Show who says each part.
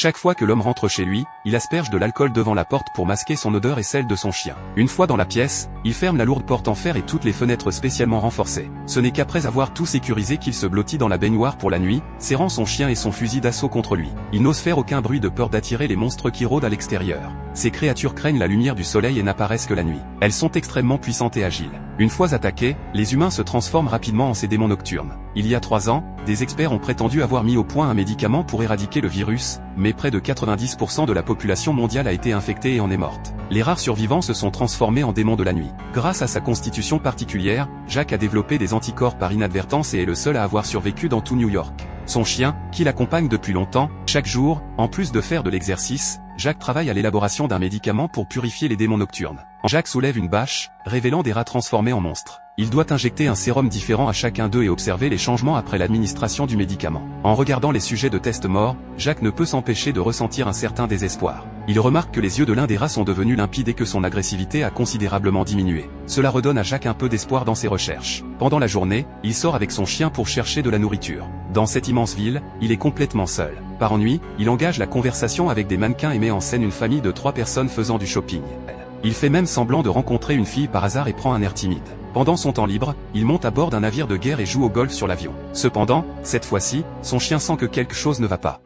Speaker 1: Chaque fois que l'homme rentre chez lui, il asperge de l'alcool devant la porte pour masquer son odeur et celle de son chien. Une fois dans la pièce, il ferme la lourde porte en fer et toutes les fenêtres spécialement renforcées. Ce n'est qu'après avoir tout sécurisé qu'il se blottit dans la baignoire pour la nuit, serrant son chien et son fusil d'assaut contre lui. Il n'ose faire aucun bruit de peur d'attirer les monstres qui rôdent à l'extérieur. Ces créatures craignent la lumière du soleil et n'apparaissent que la nuit. Elles sont extrêmement puissantes et agiles. Une fois attaquées, les humains se transforment rapidement en ces démons nocturnes. Il y a 3 ans, des experts ont prétendu avoir mis au point un médicament pour éradiquer le virus, mais près de 90% de la population mondiale a été infectée et en est morte. Les rares survivants se sont transformés en démons de la nuit. Grâce à sa constitution particulière, Jack a développé des anticorps par inadvertance et est le seul à avoir survécu dans tout New York. Son chien, qui l'accompagne depuis longtemps, chaque jour, en plus de faire de l'exercice, Jack travaille à l'élaboration d'un médicament pour purifier les démons nocturnes. Jack soulève une bâche, révélant des rats transformés en monstres. Il doit injecter un sérum différent à chacun d'eux et observer les changements après l'administration du médicament. En regardant les sujets de test morts, Jack ne peut s'empêcher de ressentir un certain désespoir. Il remarque que les yeux de l'un des rats sont devenus limpides et que son agressivité a considérablement diminué. Cela redonne à Jack un peu d'espoir dans ses recherches. Pendant la journée, il sort avec son chien pour chercher de la nourriture. Dans cette immense ville, il est complètement seul. Par ennui, il engage la conversation avec des mannequins et met en scène une famille de 3 personnes faisant du shopping. Il fait même semblant de rencontrer une fille par hasard et prend un air timide. Pendant son temps libre, il monte à bord d'un navire de guerre et joue au golf sur l'avion. Cependant, cette fois-ci, son chien sent que quelque chose ne va pas.